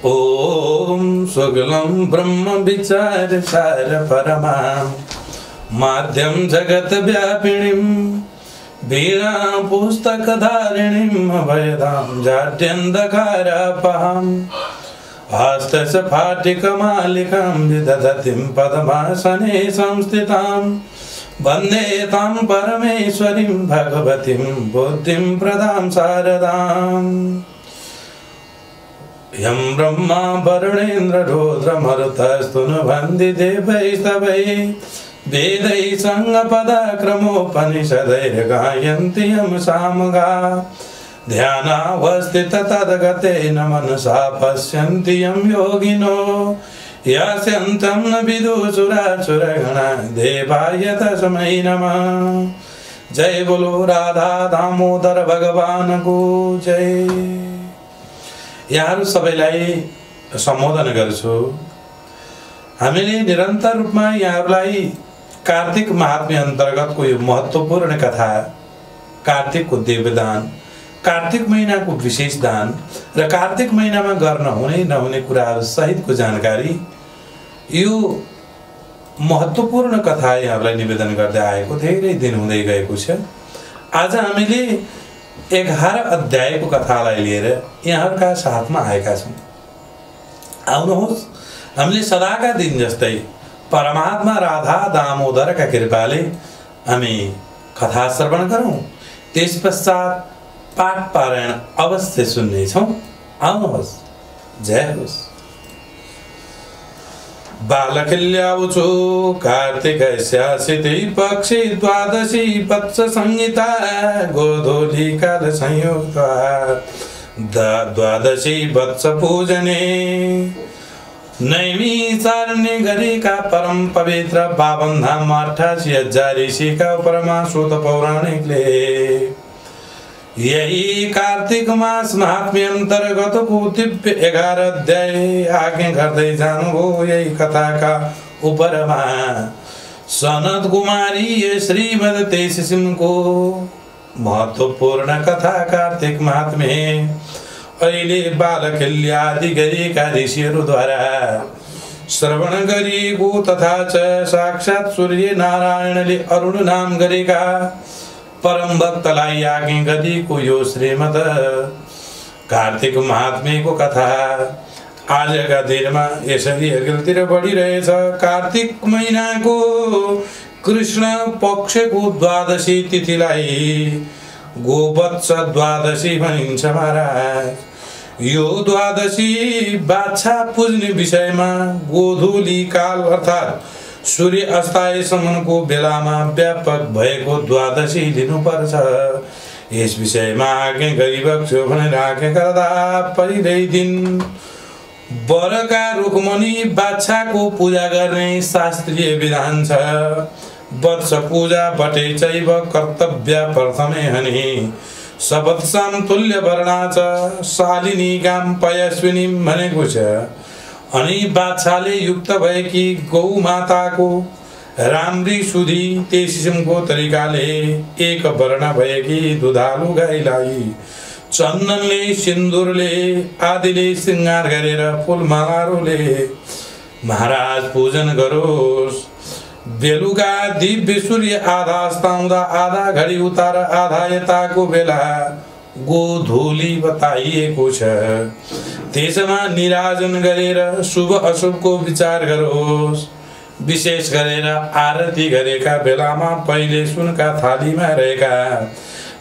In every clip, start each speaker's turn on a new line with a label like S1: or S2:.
S1: ओम सुगलम ब्रह्म विचार सार परमा माध्यम जगत व्यापिणीम वीणा पुस्तक धारिणीम अभयदाम जाड्यंधकारपहम हस्तस फाटिकमालिकां विदधतीं पद्मासने संस्थितां वन्दे तां परमेश्वरीं भगवतीं बुद्धिं प्रदां शारदाम् यं ब्रह्मा वरुणेन्द्र रुद्रमरुतस्तुनुवन्ति देवैस्तवैः वेदैः सङ्गपदक्रमोपनिषदैर्गायन्ति यं सामगाः ध्यानावस्थित तद्गतेन मनसा पश्यन्ति यं योगिनो यस्यन्तं न विदुषुरासुरगणा देवाय तस्मै नमः। जय बोलो राधा दामोदर भगवान को जय। यहाँहरु सबैलाई सम्बोधन गर्छु। हामीले निरन्तर रूपमा यहाँहरुलाई कार्तिक महात्म्य अन्तर्गतको यो महत्त्वपूर्ण कथा कार्तिकको देवदान, कार्तिक महिनाको विशेष दान र कार्तिक महिनामा गर्न हुने नहुने कुराहरु सहितको जानकारी यो महत्त्वपूर्ण कथा यहाँहरुलाई निवेदन गर्दै आएको धेरै दिन हुँदै गएको छ। आज हामीले 11 अध्यायको कथालाई लिएर यहाँहरुका साथमा आएका छौं। आउनुहोस् हामीले सदाका दिन जस्तै परमात्मा राधा दामोदरका कृपाले हामी कथा श्रवण गरौं। त्यसपश्चात पाठ पारायण अवश्य सुन्ने छौं। आउनुहोस्। जय होस्। बालकल्यावचो कार्तिकस्यासिते पक्षे द्वादशी वत्स संहिता गोधूली काल संयुक्ता द्वादशी वत्स पूजने नैमिषारण्य गरिका परम पवित्र पावन धाम 88,000 ऋषिका उपरमा सूत पौराणिकले यही कार्तिक मास महात्म्य अंतर्गत को दिव्य 11 अध्याय आगे गर्दै जानुभयो। यही कथाका उपरमा सनत कुमारी श्रीमद् तेजस्विनीको महत्त्वपूर्ण कथा कार्तिक महात्म्य अहिले बालकल्यादि गरेका ऋषिहरूद्वारा श्रवण गरिएको तथा च साक्षात् सूर्य नारायणले अरुण नाम गरेका परम भक्तलाई आज्ञा गरिएको यो श्रीमद् कार्तिक महात्म्यको कथा आजका दिनमा यसरी अघिल्तिर बढिरहेछ। कार्तिक महिनाको कृष्ण पक्षको द्वादशी तिथिलाई गोवत्स द्वादशी भनिन्छ महाराज। यो द्वादशी बाछा पुज्ने विषयमा गोधूली काल अर्थात् सूर्य अस्ताएसम्मको बेलामा व्यापक भएको द्वादशी लिनुपर्छ। यस विषयमा आज्ञा गरिबक्छु भनेर आज्ञा गर्दा पहिल्यै दिन वरका रुखमुनि बाछाको पूजा गर्ने शास्त्रीय विधान छ। वत्स पूजा बटे चैव कर्तव्य प्रथमे हनि सवत्साम तुल्य वर्णा च शालिनी गाम पयस्विनी भनेको छ। अनि बाछाले युक्त भएकी गौ माताको राम्री सुधी त्यस किसिमको तरिकाले एक वर्ण भएकी दुधालु गाईलाई चन्दनले सिन्दुरले आदिले श्रृंगार गरेर फूलमालाहरूले महाराज पूजन गरोस्। बेलुका दिव्य सूर्य आधा अस्ताउँदा आधा घडी उतार आधा यताको बेला गोधूली बताइएको छ। त्यसमा निराजन गरेर शुभ अशुभको विचार गरोस्। विशेष गरेर आरती गरेका बेलामा पहिले सुनका थालीमा रहेका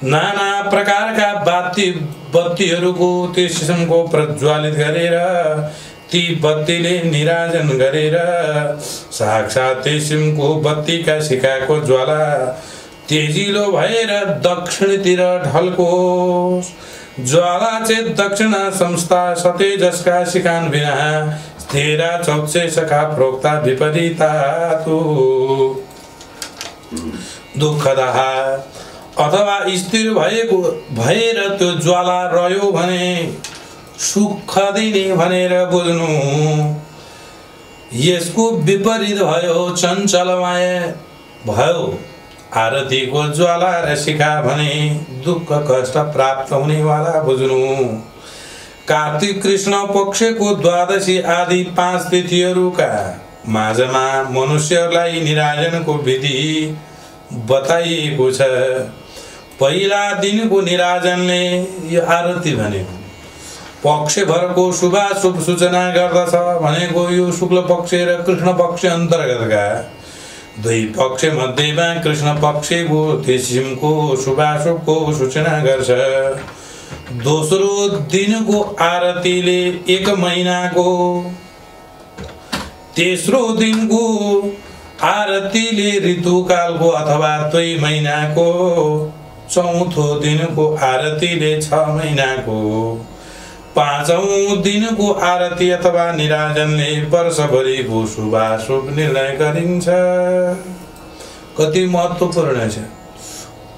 S1: नाना प्रकारका बत्तीहरूको त्यस किसिमको प्रज्वलित गरेर ती बत्तीले निराजन गरेर साक्षात् त्यस किसिमको बत्तीका शिखाको ज्वाला तेजिलो भएर दक्षिणतिर ढल्कोस्। ज्वाला चेत दक्षिणा संस्था सतेजसका शिखान बिना स्थिरा चौक्षे सखा प्रोक्ता विपरीता तु दुःखदाः अथवा स्थिर भएर त्यो ज्वाला रह्यो भने सुख दिने भनेर बुझ्नु। यसको विपरीत भयो चञ्चलमय भयो आरती को ज्वाला र शिखा भने दुःख कष्ट प्राप्त हुने वाला बुझ्नु। कार्तिक कृष्ण पक्षको द्वादशी आदि 5 तिथिहरूका माझमा मनुष्यहरूलाई निराजनको विधि बताइएको छ। पहिला दिनको निराजनले यो आरती भनेको पक्षभरको शुभाशुभ सूचना गर्दछ भनेको यो शुक्ल पक्ष र कृष्ण पक्ष अन्तर्गतका दुई पक्ष मध्येमा कृष्ण पक्षको किसिमको शुभाशुभको सूचना गर्छ। दोस्रो दिनको आरतीले 1 महिनाको, तेस्रो दिनको आरतीले ऋतुकालको अथवा 2 महिनाको, चौथो दिनको आरतीले 6 महिनाको, 5औं दिनको आरती अथवा निराजनले वर्षभरिको शुभाशुभ निर्णय गरिन्छ। कति महत्त्वपूर्ण छ।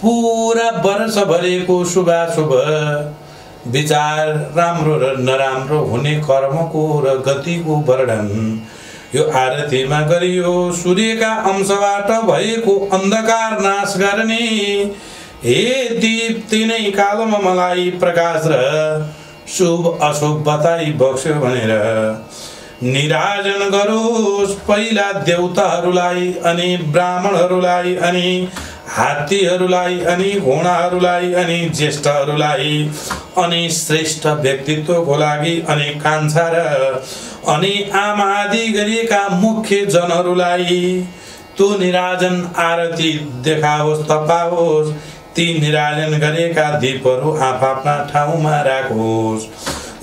S1: पूरा वर्षभरिको शुभाशुभ विचार, राम्रो र नराम्रो हुने कर्मको र गतिको वर्णन यो आरतीमा गरियो। सूर्यका अंशबाट भएको अन्धकार नाश गर्ने हे दीप, तिनै कालमा मलाई प्रकाश र शुभ अशुभ बताई बक्स्यो भनेर निराजन गरोस्। पहिला देवताहरूलाई अनि ब्राह्मणहरूलाई अनि हात्तीहरूलाई अनि घोडाहरूलाई अनि ज्येष्ठहरूलाई अनि श्रेष्ठ व्यक्तित्वको लागि अनि कान्छा र अनि आमा आदि गरिएका मुख्य जनहरूलाई त्यो निराजन आरती देखाओस्, तपाओस्। ती निराजन गरेका दीपहरू आफ्ना ठाउँमा राखोस्।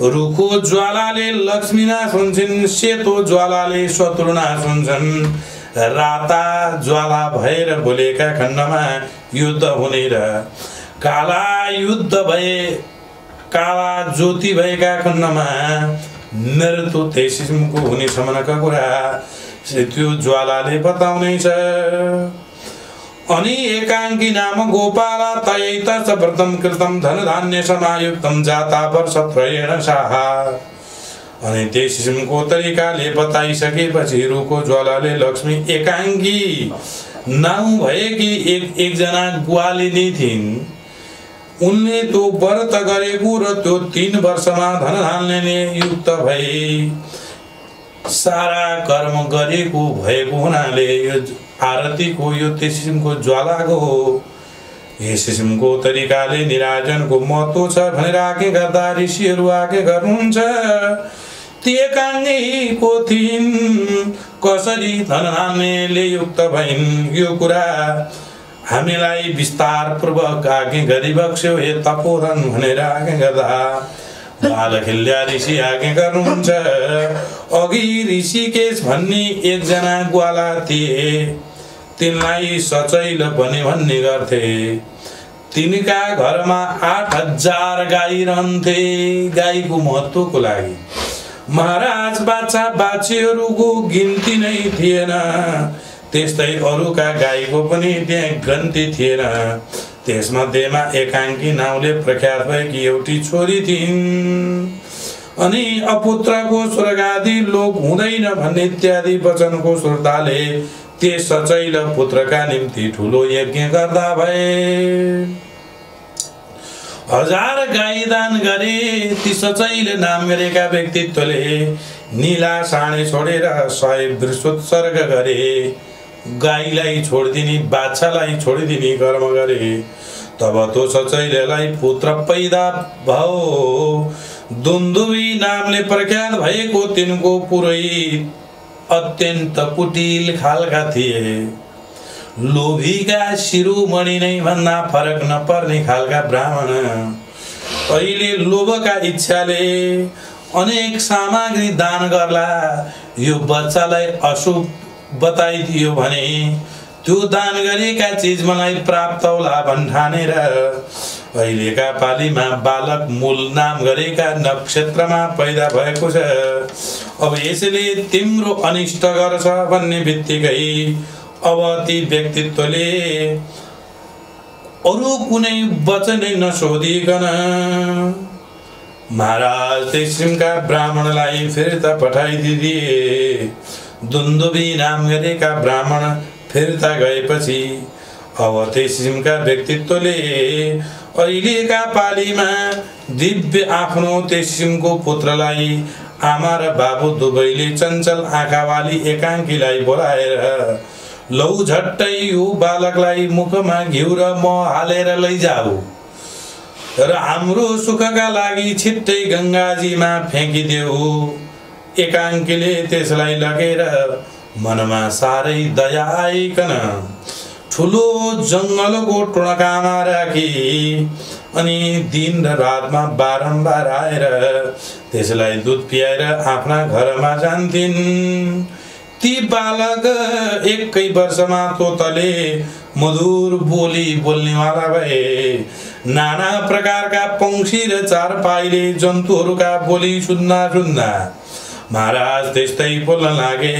S1: रुखो ज्वालाले लक्ष्मी नाश हुन्छन्, सेतो ज्वालाले शत्रु नाश हुन्छन्, राता ज्वाला भएर बोलेका खण्डमा युद्ध हुने र काला युद्ध भए काला ज्योति भएका खण्डमा मृत्यु त्यस किसिमको हुने समयका कुरा त्यो ज्वालाले बताउनेछ। अनि एकाङ्की नाम गोपाला तयैतस व्रतं कृतं धन धान्य समायुक्तं जाता वर्षत्रयेण साहा। अनि त्यस किसिमको तरिकाले बताइसकेपछि रुखो ज्वालाले लक्ष्मी एकाङ्की नाउँ भएकी एकजना ग्वालिनी थिइन्। उनले त्यो व्रत गरेको र त्यो 3 वर्षमा धन धान्यले युक्त भई सारा कर्म गरेको भएको हुनाले यो आरतीको यो त्यस किसिमको ज्वालाको हो। यस किसिमको तरिकाले निराजनको महत्त्व छ भनेर आके गर्दा ऋषिहरू आके गर्नुहुन्छ। एकाङ्गीको थिइन्, कसरी धन धान्यले युक्त भइन् यो कुरा हामीलाई विस्तार पूर्वक आगे गरिबक्स्यो हे तपोधन भनेर आगे गर्दा बालखिल्या ऋषि आगे गर्नुहुन्छ। अघि ऋषिकेश भन्ने एकजना ग्वाला थिए, तिनलाई सचैल पनि भन्ने गर्थे। तिनका घरमा 8000 गाई रहन्थे। गाईको महत्त्वको लागि महाराज बाछा बाछीहरूको गिन्ती नै थिएन, त्यस्तै अरूका गाईको पनि त्यहाँ गन्ती थिएन। त्यसमध्येमा एकाङ्की नाउँले प्रख्यात भएकी एउटी छोरी थिइन्। अनि अपुत्रको स्वर्गादि लोक हुँदैन भन्ने इत्यादि वचनको सुर्ताले त्यस सचैल पुत्रका निम्ति ठुलो यज्ञ गर्दा भए। 1000 गाई दान गरे। ती सचैल नाम गरेका व्यक्तित्वले नीला साँडे छोडेर 100 वृषोत्सर्ग गरे। गाईलाई छोडिदिने, बाछालाई छोडिदिने कर्म गरे। तब तो सचैललाई पुत्र पैदा भयो। दुन्दुभी नामले प्रख्यात भएको तिनको पुरोहित अत्यन्त कुटिल खालका थिए। लोभीका शिरोमणि नै भन्दा फरक नपर्ने खालका ब्राह्मण। अहिले लोभका इच्छाले अनेक सामग्री दान गर्ला, यो बच्चालाई अशुभ बताइदियो भने त्यो दान गरेका चिज मलाई प्राप्त होला भन्ठानेर अहिलेका पालीमा बालक मूल नाम गरेका नक्षत्रमा पैदा भएको छ। अब यसले तिम्रो अनिष्ट गर्छ भन्ने बित्तिकै अब ती व्यक्तित्वले अरू कुनै वचनै नसोधिकन महाराज त्यसका ब्राह्मणलाई फिर्ता पठाइदिए। दुन्दुभी नाम गरेका ब्राह्मण फिर्ता गएपछि अब त्यसका व्यक्तित्वले अहिलेका पालीमा दिव्य आफ्नो तेसिमको पुत्रलाई आमा र बाबु दुवैले चञ्चल आँखावाली एकाङ्कीलाई बोलाएर लौ झट्टै यो बालकलाई मुखमा घिउ र मह हालेर लैजाऊ र हाम्रो सुखका लागि छिट्टै गङ्गाजीमा फ्याँकिदेऊ। एकाङ्कीले त्यसलाई लगेर मनमा साह्रै दया आइकन ठुलो जङ्गलको टुणकामा राखी अनि दिन र रातमा बारम्बार आएर त्यसलाई दुध पियाएर आफ्ना घरमा जान्थिन्। ती बालक एकै वर्षमा तोतले मधुर बोली बोल्नेवाला भए। नाना प्रकारका पंक्षी र चारपाइले जन्तुहरूका बोली सुन्दा सुन्दा महाराज त्यस्तै बोल्न लागे।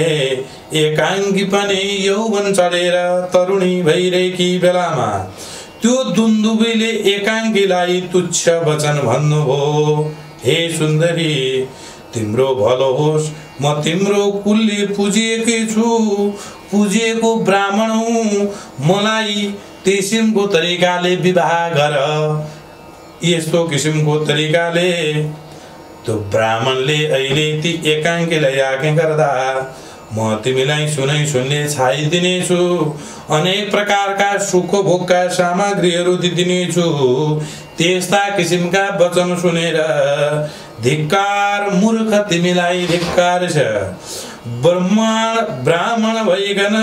S1: एकाङ्की पनि यौवन चढेर तरुणी भइरहेकी बेलामा त्यो दुन्दुबीले एकाङ्कीलाई तुच्छ वचन भन्नुभयो। हे सुन्दरी, तिम्रो भलो होस्, म तिम्रो कुलले पुजिएकै छु, पुजिएको ब्राह्मण हुँ, मलाई किसिमको तरिकाले विवाह गर। यस्तो किसिमको तरिकाले त्यो ब्राह्मणले अहिले ती एकाङ्कीलाई आज्ञा गर्दा म तिमीलाई सुनै सुन्ने छाइदिनेछु, अनेक प्रकारका सुख भोगका सामग्रीहरू दिदिनेछु। त्यस्ता किसिमका वचन सुनेर धिक्कार, मूर्ख तिमीलाई धिक्कार छ। ब्राह्मण भइकन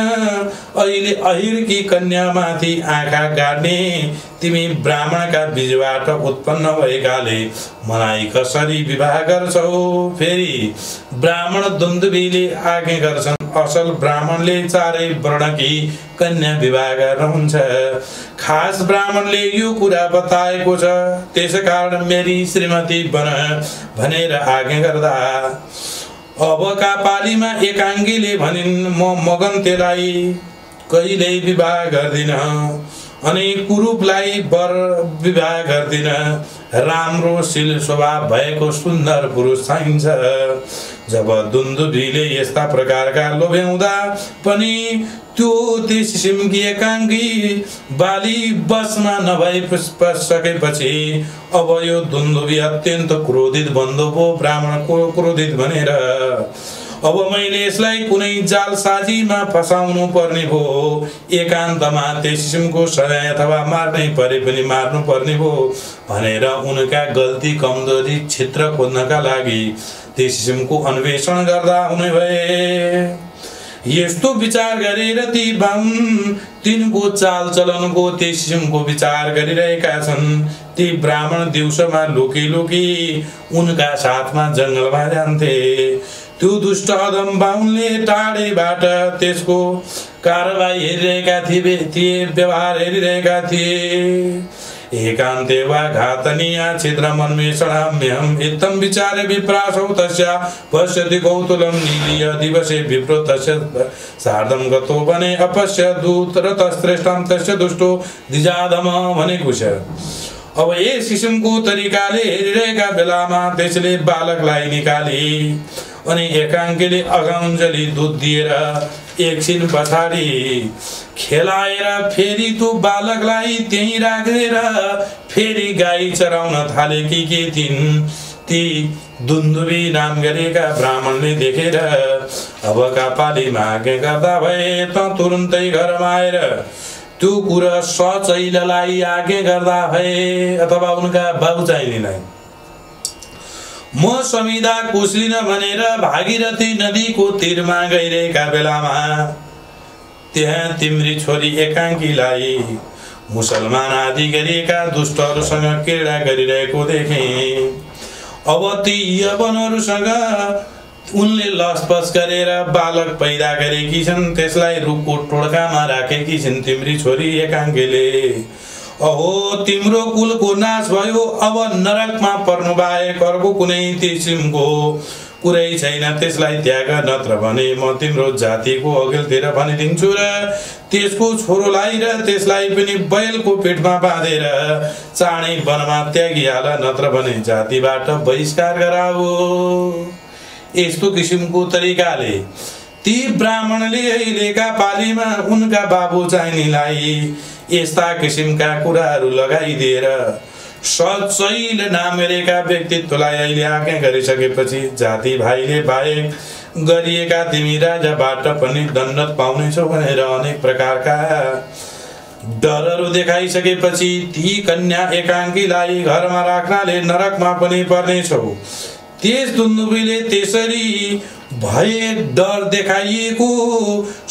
S1: अहिले अहिरकी कन्यामाथि आँखा गाड्ने तिमी ब्राह्मणका बीजबाट उत्पन्न भएकाले मलाई कसरी विवाह गर्छौ? फेरि ब्राह्मण दुन्दुबीले आज्ञा गर्छन्, असल ब्राह्मणले चारै वर्णकी कन्या विवाह गर्नुहुन्छ। खास ब्राह्मणले यो कुरा बताएको छ, त्यसकारण मेरी श्रीमती बन भनेर आज्ञा गर्दा अबका पालीमा एकाङ्कीले भनिन्, म मगन्तेलाई कहिल्यै विवाह गर्दिन अनि कुरूपलाई वर विवाह गर्दिन। राम्रो शील स्वभाव भएको सुन्दर पुरुष चाहिन्छ। जब दुन्दुबीले यस्ता प्रकारका लोभ्याउँदा पनि त्यो त्यस किसिमकी एकाङ्की बाली बसमा नभइसकेपछि अब यो दुन्दुबी अत्यन्त क्रोधित बन्धुको ब्राह्मणको क्रोधित भनेर अब मैले यसलाई कुनै जालसाजीमा फसाउनु पर्ने भयो। एकान्तमा त्यस किसिमको सजाय अथवा मार्नै परे पनि मार्नु पर्ने भयो भनेर उनका गल्ती कमजोरी क्षेत्र खोज्नका लागि त्यस किसिमको अन्वेषण गर्दा हुने भए। यस्तो विचार गरेर ती बाहुन तिनको चाल चलनको त्यस किसिमको विचार गरिरहेका छन्। ती ब्राह्मण दिउँसोमा लुकी लुकी उनका साथमा जङ्गलमा जान्थे। त्यो दुष्ट अधम बाहुनले टाढैबाट त्यसको कारबाही हेरिरहेका थिए, व्यवहार हेरिरहेका थिए। एकान्ते वा घातनीया छिद्र मन्मेषणाम्यहम् इत्थं विचारे विप्रासौ तस्या पश्यति कौतुलं नीलीय दिवसे विप्रो तस्य सार्धं गतो वने अपश्य दूतरतश्रेष्ठं तस्य दुष्टो द्विजाधम भनेको छ। अब यस किसिमको तरिकाले हेरिरहेका बेलामा त्यसले बालकलाई निकाली अनि एकाङ्कीले अगाउन्जली दूध दिएर एकछिन पछाडि खेलाएर फेरि त्यो बालकलाई त्यहीँ राखेर फेरि गाई चराउन थालेकी के थिइन्। ती दुन्दुबी नाम गरेका ब्राह्मणले देखेर अबका पालीमा आज्ञा गर्दा भए त तुरुन्तै घरमा आएर त्यो कुरा सचैललाई आज्ञा गर्दा भए अथवा उनका बाबु चाहिनेलाई म समिधा कुस्लिन भनेर भागीरथी नदीको तीरमा गइरहेका बेलामा त्यहाँ तिम्री छोरी एकाङ्कीलाई मुसलमान आदि गरिएका दुष्टहरूसँग क्रीडा गरिरहेको देखे। अब ती यवनहरूसँग उनले लसपस गरेर बालक पैदा गरेकी छन्। त्यसलाई रुखको टोड्कामा राखेकी छिन् तिम्री छोरी एकाङ्कीले। अहो तिम्रो कुलको नाश भयो, अब नरकमा पर्नु बाहेक अर्को कुनै किसिमको कुरै छैन। त्यसलाई त्याग, नत्र भने म तिम्रो जातिको अघिल्तिर भनिदिन्छु र त्यसको छोरोलाई र त्यसलाई पनि बैलको पेटमा बाँधेर चाँडै वनमा त्यागिहाल, नत्र भने जातिबाट बहिष्कार गराऊ। यस्तो किसिमको तरिकाले ती ब्राह्मणले अहिलेका पालीमा उनका बाबु चाहिनेलाई यस्ता किसिमका कुराहरू लगाइदिएर सचैले नामेरेका व्यक्तित्वलाई अहिले आज्ञा गरिसकेपछि जाति भाइले बाहेक गरिएका तिमी राजाबाट पनि दण्ड पाउनेछौ भनेर अनेक प्रकारका डरहरू देखाइसकेपछि ती कन्या एकाङ्कीलाई घरमा राख्नाले नरकमा पनि पर्नेछौ। त्यस दुन्दुभीले त्यसरी भए डर देखाइएको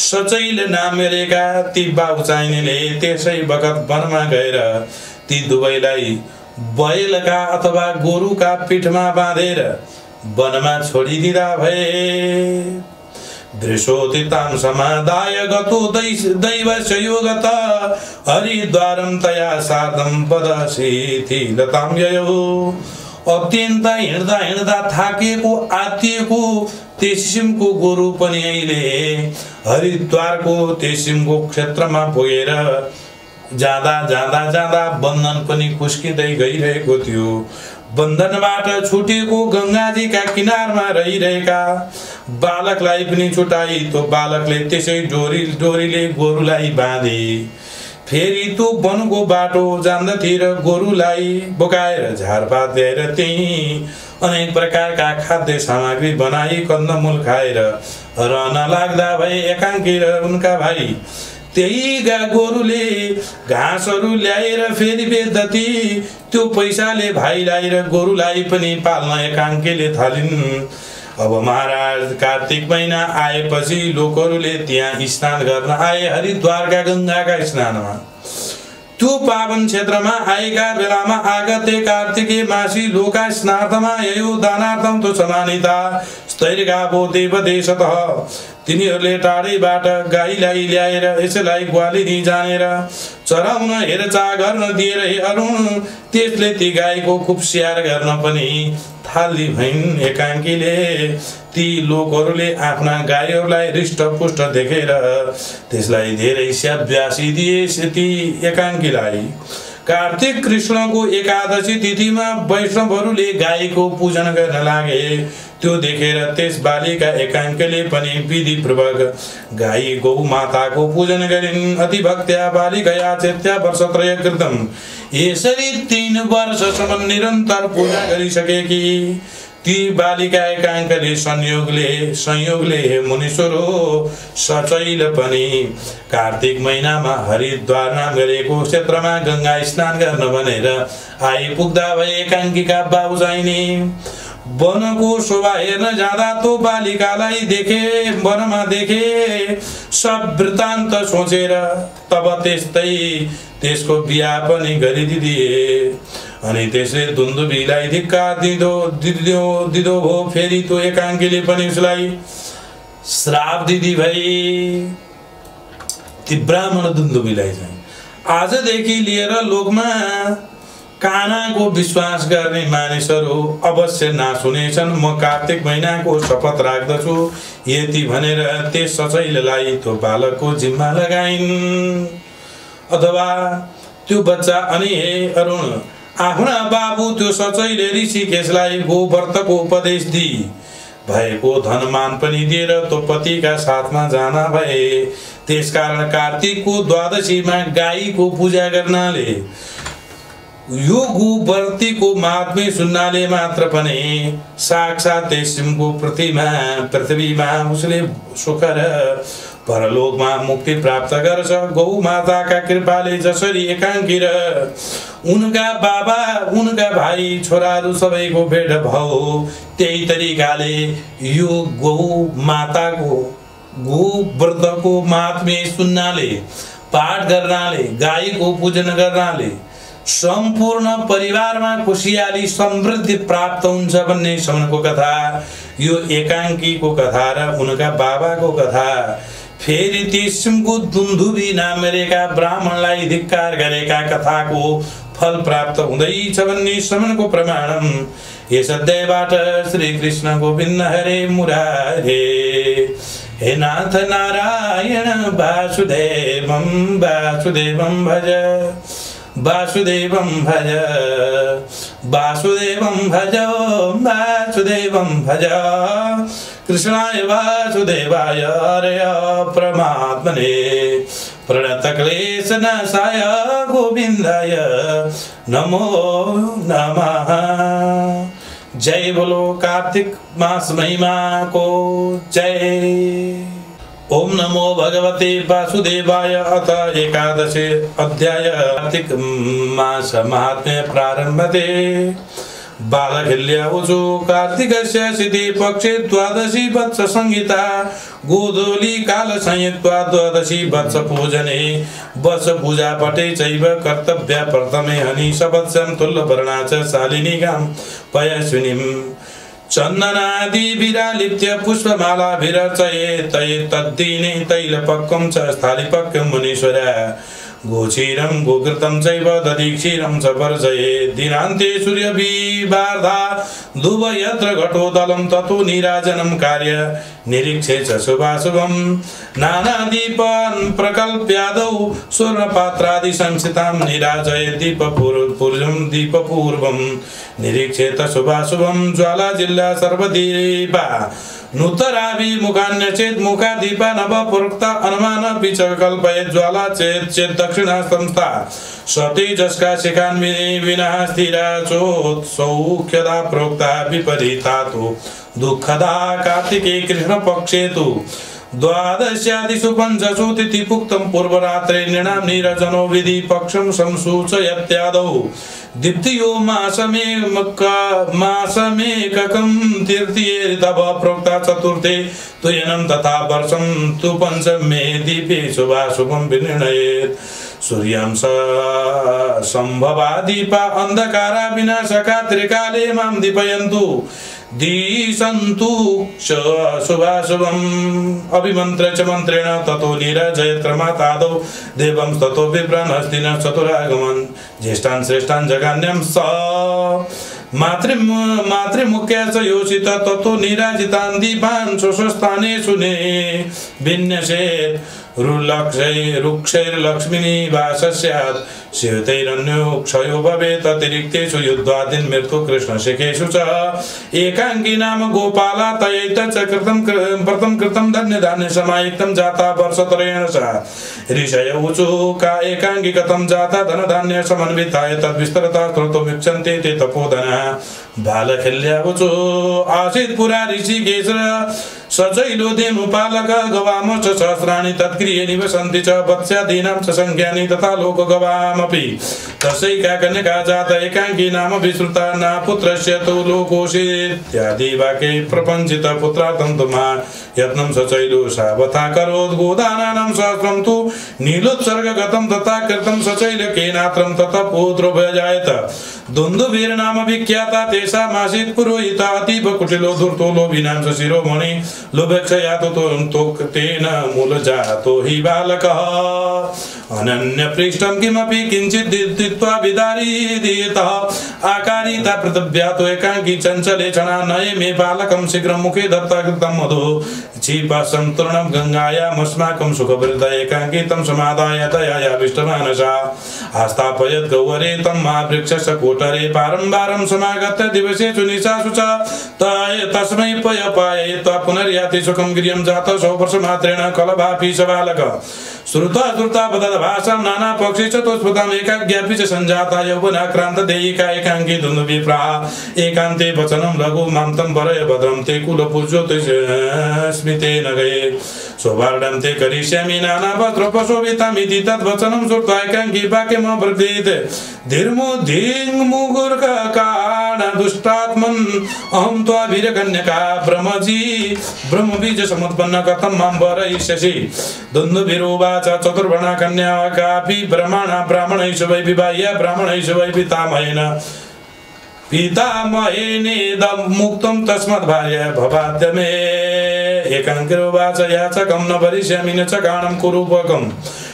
S1: सचैले नामेरेका ती बाबु चाहिनेले त्यसै बखत वनमा गएर ती दुवैलाई बैलका अथवा गोरुका पिठमा बाँधेर वनमा छोडिदिँदा भए। दृशोतितां समादाय गतो दैवस्य योगत हरिद्वारं तया सार्धं पदशीतिलतां ययो। अत्यन्त हिँड्दा हिँड्दा थाकेको आत्तिएको तेसिमको गोरु पनि अहिले हरिद्वारको तेसिमको क्षेत्रमा पुगेर जाँदा जाँदा जाँदा बन्धन पनि खुस्किँदै गइरहेको थियो। बन्धनबाट छुटेको गंगाजीका किनारमा रहिरहेका बालकलाई पनि छुटाई त्यो बालकले त्यसै डोरीले गोरुलाई बाँधे। फेरि त्यो वनको बाटो जाँदथे र गोरुलाई बोकाएर झारपात ल्याएर त्यही अनेक प्रकारका खाद्य सामग्री बनाई कन्दमूल खाएर रहन लाग्दा भए एकाङ्की र उनका भाइ त्यही गोरुले घाँसहरू ल्याएर फेरि बेच्दथे। त्यो पैसाले भाइलाई र गोरुलाई पनि पाल्न एकाङ्कीले थालिन्। अब महाराज कार्तिक महिना आएपछि लोकहरूले त्यहाँ स्नान गर्न आए हरिद्वारका गंगाका स्नानमा। त्यो पावन क्षेत्रमा आएका बेलामा आगते कार्तिके मासी लोका स्नार्थमा ययो दानार्थम तो समानिता स्थैर्यगावो देवदेशतः। तिनीहरूले टाढैबाट गाईलाई ल्याएर यसलाई ग्वालिनी जानेर चराउन हेरचाह गर्न दिएर अरुण त्यसले ती गाईको खुब स्याहार गर्न पनि थाली भइन्। एकाङ्कीले ती लोकहरूले आफ्ना गाईहरूलाई हृष्टपुष्ट देखेर त्यसलाई धेरै स्याब्यासी दिए। ती एकाङ्कीलाई कार्तिक कृष्णको एकादशी तिथिमा वैष्णवहरूले गाईको पूजन गर्न लागे। त्यो देखेर त्यस बालिका एकाङ्कीले पनि विधिपूर्वक गाई गौ माताको पूजन गरिन्। अति भक्त्या बालिकया चेत्या वर्षत्रय कृतम्। यसरी 3 वर्षसम्म निरन्तर पूजा गरिसकेकी ती बालिका एकाङ्कले संयोगले हे मुनीश्वर हो सचैल पनि कार्तिक महिनामा हरिद्वार नाम गरेको क्षेत्रमा गंगा स्नान गर्न भनेर आइपुग्दा भए एकाङ्कीका बाबु चाहिने वनको शोभा हेर्न जाँदा तो बालिकालाई देखे वनमा देखे सब वृत्तान्त सोचेर तब त्यसको बिहा पनि गरिदिए। अनि त्यसले दुन्दुभीलाई धिक्कार दिदो हो। फेरि त्यो एकाङ्कीले पनि उसलाई श्राप दिदी भई। ती ब्राह्मण दुन्दुभीलाई चाहिँ आजदेखि लिएर लोकमा कानाको विश्वास गर्ने मानिसहरू अवश्य नासुनेछन्। म कार्तिक महिनाको शपथ राख्दछु यति भनेर त्यस सचैललाई त्यो बालकको जिम्मा लगाइन्। अथवा त्यो बच्चा अनि हे अरुण आफ्ना बाबु त्यो सचैले ऋषिकेशलाई गोव्रतको उपदेश दी भएको धनमान पनि दिएर त्यो पतिका साथमा जाना भए। त्यसकारण कार्तिकको द्वादशीमा गाईको पूजा गर्नाले यो गोव्रतीको महात्म्य सुन्नाले मात्र पनि साक्षात त्यसको पृथ्वीमा उसले सुख र परलोकमा मुक्ति प्राप्त गर्छ। गौ माताका कृपाले जसरी एकाङ्की र उनका बाबा उनका भाइ छोराहरू सबैको भेट भयो त्यही तरिकाले यो गौ माताको गोव्रतको महात्म्य सुन्नाले पाठ गर्नाले गाईको पूजन गर्नाले सम्पूर्ण परिवारमा खुशियाली समृद्धि प्राप्त हुन्छ भन्ने सम्मको कथा यो एकाङ्कीको कथा र उनका बाबाको कथा। फेरि त्यसको दुन्दुभी नामेरेका ब्राह्मणलाई धिक्कार गरेका कथाको फल प्राप्त हुँदैछ भन्ने सम्मको प्रमाणम यस अध्यायबाट श्री कृष्ण गोविन्द हरे मुरारे। हे नाथ नारायण वासुदेवं वासुदेवं भज वासुदेवं भज वासुदेवं भज वासुदेवं भज। कृष्णाय वासुदेवाय हरय परमात्मने प्रणतक्लेशनाशाय गोविन्दाय नमो नमः। जय बोलो कार्तिक मास महिमा को जय। ओम नमो भगवते वासुदेवाय। अथ एकादशे अध्याय कार्तिक मास महात्म्य प्रारम्भते। बालखिल्यावचो कार्तिकस्य सिद्धि पक्षे द्वादशी वत्स संहिता गोधूली काल संयुक्त्वा द्वादशी वत्स पूजने वत्स पूजा पटे चैव कर्तव्या प्रथमे हनि सवत्सं तुल्यवर्णा च शालिनीगां पयस्विनीं चन्दनादि विरालिप्य पुष्पमालाभिरर्चयेत् तद्दिने तैलपक्वं च स्थालिपक्वं मुनीश्वर गोक्षीरं गोघृतं चैव दधिक्षीरं च वर्जयेत्। दिनान्ते सूर्यविवार्धा धुव यत्र घटोदलं ततो नीराजनं कार्य निरीक्षे च शुभाशुभं नानादीपान् प्रकल्प्यादौ स्वर्णपात्रादि संस्थितां निराजयेत् दीपपूर्वं निरीक्षेत शुभाशुभं ज्वाला जिल्ला सर्वदीपा नूतराभिमुखान्यचेत् मुखादीपा नवपुरुक्ता अनुमानपि च कल्पयेत् ज्वाला चेत् दक्षिणा संस्था स्वतेजस्का शिखान्विनी विना स्थिरा चोत्सौख्यदा प्रोक्ता विपरीता तु दुःखदा कार्तिके कृष्णपक्षे तु द्वादश्यादिषु पंचसु तिथिपुक्तं पूर्वरात्रे नृणां नीरजनो विधि पक्षं संसूचयत्यादौ दीप्तियो मासमेककं तृतीये ऋतव प्रोक्ता चतुर्थे तुयनं तथा वर्षं तु पंचमे दीपे शुभाशुभं विनिर्णयेत्। सूर्यं संभवा दीपा अंधकारा विनाशका त्रिकाले मां दीपयन्तु दिशन्तु शुभाशुभम् अभिमन्त्र्य च मन्त्रेण ततो नीरजयत्रमातादौ देवं ततो विप्रानस्तिनः चतुरागमन् ज्येष्ठान् श्रेष्ठान् जगान्यं स मातृमुख्या च योषित ततो नीराजितान् दीपान् स्वस्वस्थानेषु विन्यसेत्। रुक्षैर्लक्ष्मीनिवासः स्यात् शिवतैरन्योक्षयो भवेत् अतिरिक्तेषु युद्धादीन् मृत्यु कृष्णशिखेषु च एकाङ्की नाम गोपाला तयैतच्च व्रतं कृतं धन्यधान्य समायुक्तं जाता वर्षत्रयेण च ऋषय ऊचु का एकाङ्की कथं जाता धनधान्य समन्विताय तद्विस्तरता श्रोतुमिच्छन्ति ते तपोधनः। बालखिल्यावचो आसीत् पुरा ऋषिकेश सचैलोदेनुपालक गवामश्च सहस्राणि तत्क्रिये निवसन्ति च वत्स्यादीनां च संज्ञानि तथा लोकगवामपि तस्यैका कन्यका जाता एकाङ्की नाम विश्रुता न पुत्रस्य तु लोकोषेत्यादि वाक्ये प्रपञ्चित पुत्रार्थं तु मा यत्नं सचैलोषावथा करोत् गोदानानां सहस्रं तु नीलोत्सर्गगतं तथा कृतं सचैलकेनात्रं ततः पुत्रो भजायत। दुन्दुभिर्नाम विख्याता तेषामासीत् पुरोहिता अतीव कुटिलो धूर्तो लोभिनां च शिरोमणि लोभक्षयातो तेन मूलजातो हि बालकः अनन्यपृष्ठं किमपि किञ्चित् दीत्वा विदारीयतः आकारिता पृथिव्यातो एकाङ्की चञ्चले क्षणा नये मे बालकं शीघ्रं मुखे दत्ता कृतं मधु क्षीपासं तृणं गङ्गायामस्माकं सुखवृद्ध एकाङ्की तं समादाय दयायाविष्टमानसा आस्थापयत् गौवरे तं महावृक्षस्य कोटरे बारम्बारं समागत्य दिवसेषु निशासु च तस्मै पयपाययित्वा पुनर्याति सुखं गिर्यं जातः 100 वर्षमात्रेण कलभापि स बालकः श्रुत्वा बदभाषां नाना पक्षे चतुष्पदाम् एकाज्ञापि च सञ्जाता यौवनाक्रान्त देयिका एकाङ्की दुन्दुभिप्राह एकान्ते वचनं लघु मां तं वरय भद्रं ते कुलपूज्योति स्मितेन गये सौभार्डं ते करिष्यामि नाना वस्त्रपशोभितमिति तद्वचनं श्रुत्वा एकाङ्की वाक्यमब्रवीत् धीर्मुधिङ्मुगुर्काण दुष्टात्मन् अहं त्वा वीरकन्यका ब्रह्मबीज समुत्पन्न कथं मां वरयिष्यसि। दुन्दुभिरुवाच चतुर्वर्णा कन्या कापि ब्राह्मणैषु वै विवाह्य ब्राह्मणैषु वै पितामहेनेदं मुक्तं तस्मात् भार्य भवाद्य मे। एकाङ्किरुवाच याचकं न भरिष्यामि न चकाणं कुरूपकं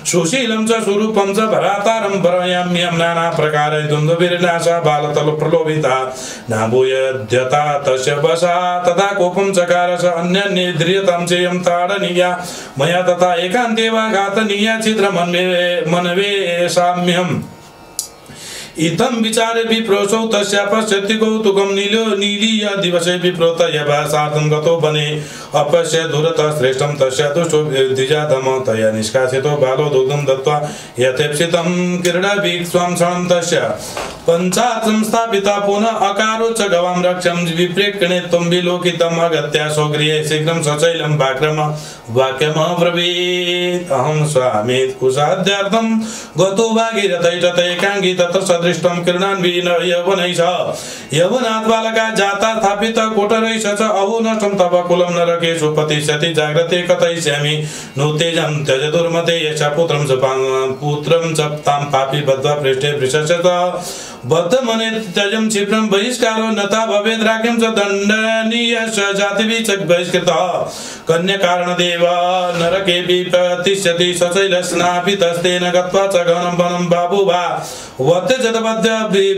S1: सुशीलं च स्वरूपं च भरातारं भरयाम्यहं नाना प्रकारे दुन्दुभिर्नाशा बालतल प्रलोभिता नाभूयद्यता तस्य वशा तथा कोपं चकार स अन्यन्ये ध्रियतां चेयं ताडनीया मया तथा एकान्ते वा घातनीया छिद्रमन्वे साम्यहम्। इतम विचारे विप्रोसौ तस्या पश्यति कौतुकं नीलीय दिवसे विप्रोत यभासार्थं गतो बने अपश्य दूरतः श्रेष्ठं तस्य दुष्टो द्विजातम तया निष्कासितो बालो दुग्धं दत्त्वा यथेप्सितं क्रीडाभिक्ष्वं क्षणं तस्य पञ्चात् संस्थापिता पुनः अकारो च गवां रक्षं विप्रेक्षणे त्वं विलोकितम् अगत्या स्वगृहे शीघ्रं सचैलं वाक्रम वाक्यमब्रवीत् अहं स्वामी कुशाद्यार्थं गतो भागीरथैरथैकाङ्गी तत्र सदृष्टं किरणान्विन यवनैष यवनात् बालका जाता स्थापित कोटरैष च अहो नष्टं तव कुलं नरकेषु पतिष्यति जाग्रते कथयिष्यामि नोत्तेजं त्यज दुर्मते यश पुत्रं च तां पापी बद्ध्वा पृष्ठे वृषस्य बद्धमने त्यजं क्षिप्रं बहिष्कारो नता भवेद् राज्ञं च दण्डनीयश्च जातिभिः च बहिष्कृतः कन्याकारणदेव नरके विपतिष्यति सचैलस्नापितस्तेन गत्वा च घनं वनं बाबुभा वत्यजतवद्य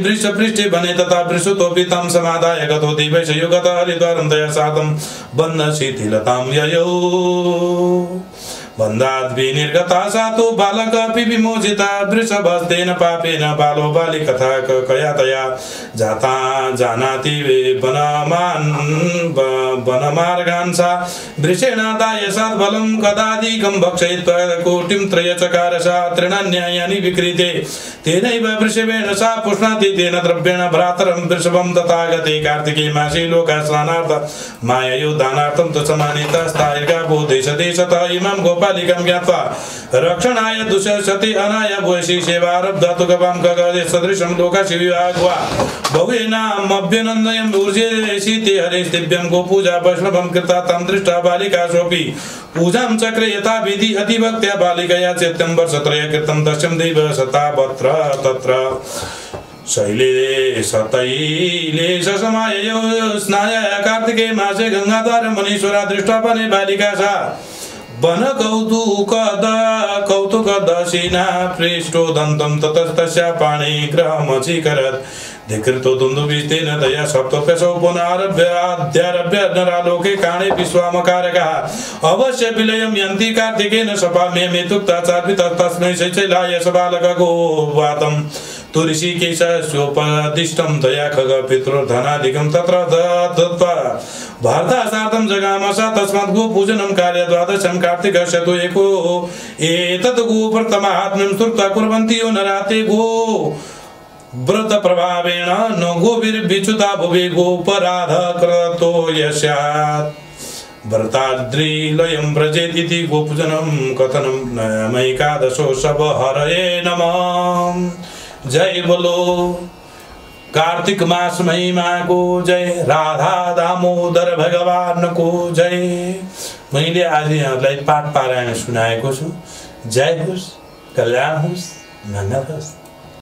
S1: वृषपृष्ठे वने तथा वृषतोऽपि तं समादाय गतो दिवैष युगतः हरिद्वारं तया साकं बन्धशिथिलतां ययौ बन्धाद् विनिर्गता सा तु बालकपि विमोचिता वृषभस्तेन पापेन बालो बालिकथा कया जाता जानाति वनमार्गान् सा वृषेणादाय साद्बलं कदाधिकं भक्षयित्वा कोटिं त्रयचकार सा तृणान्यायानि विक्रीते तेनैव वृषभेण सा पुष्णाति तेन द्रव्येण भ्रातरं वृषभं तथागते कार्तिके मासे लोकास्नानार्थ माययो दानार्थं च समानीतस्तायिका बोधेशदेशतः इमं गोपालिकं ज्ञात्वा रक्षणाय दुष्यति अनाय भूयसी सेवारब्धा तु गवां गगदे सदृशं लोकाशिविवाग्वा बहुनामभ्यनन्दयं ऊर्जेसि ते हरे दिव्यं गोपूजा वैष्णवं कृता तं दृष्टा बालिका सोऽपि पूजां चक्रे यथा विधि अतिभक्त्या बालिकया चैत्यं वर्षत्रय कृतं दशम देव सतावत्र तत्र शैले सतैले समाययो स्नाय कार्तिके मासे गंगाधार मनीश्वरा दृष्टापने बालिका सा वन कौतुकदशिना पृष्ठो दन्तं ततस्तस्या पाणि ग्रहमचीकरत् धिकृतो दुन्दुभिस्तेन दया सप्तप्यसौ पुनरारभ्य नरालोके काणे विश्वामकारकः अवश्य विलयं यन्ति कार्तिकेन सपाम्यमेतुक्ता चार्पितस्तस्मै शैशैलाय सबालकगो वातं तुरिषिकेशस्योपदिष्टं दया खग पितृधनादिकं तत्र दत्त्वा भारतासार्थं जगामसा तस्मात् गोपूजनं कार्य द्वादशं कार्तिकस्य तु एको एतत् गोप्रतमात्म्यं स्तुत्वा कुर्वन्ति यो नराते गो व्रत प्रभावेण न गोभिर्विच्युता भुवि गोपराध क्रतो यस्यात् व्रताद्रिलयं व्रजेत् इति गोपूजनं कथनं नयमैकादशो शबहरये नमः। जय बोलो कार्तिक मास महिमा को जय, राधा दामोदर भगवान को जय। मैले आज यहाँलाई पाठ पारायण सुनाएको छु। जय होस्, कल्याण होस्, धन्यवाद।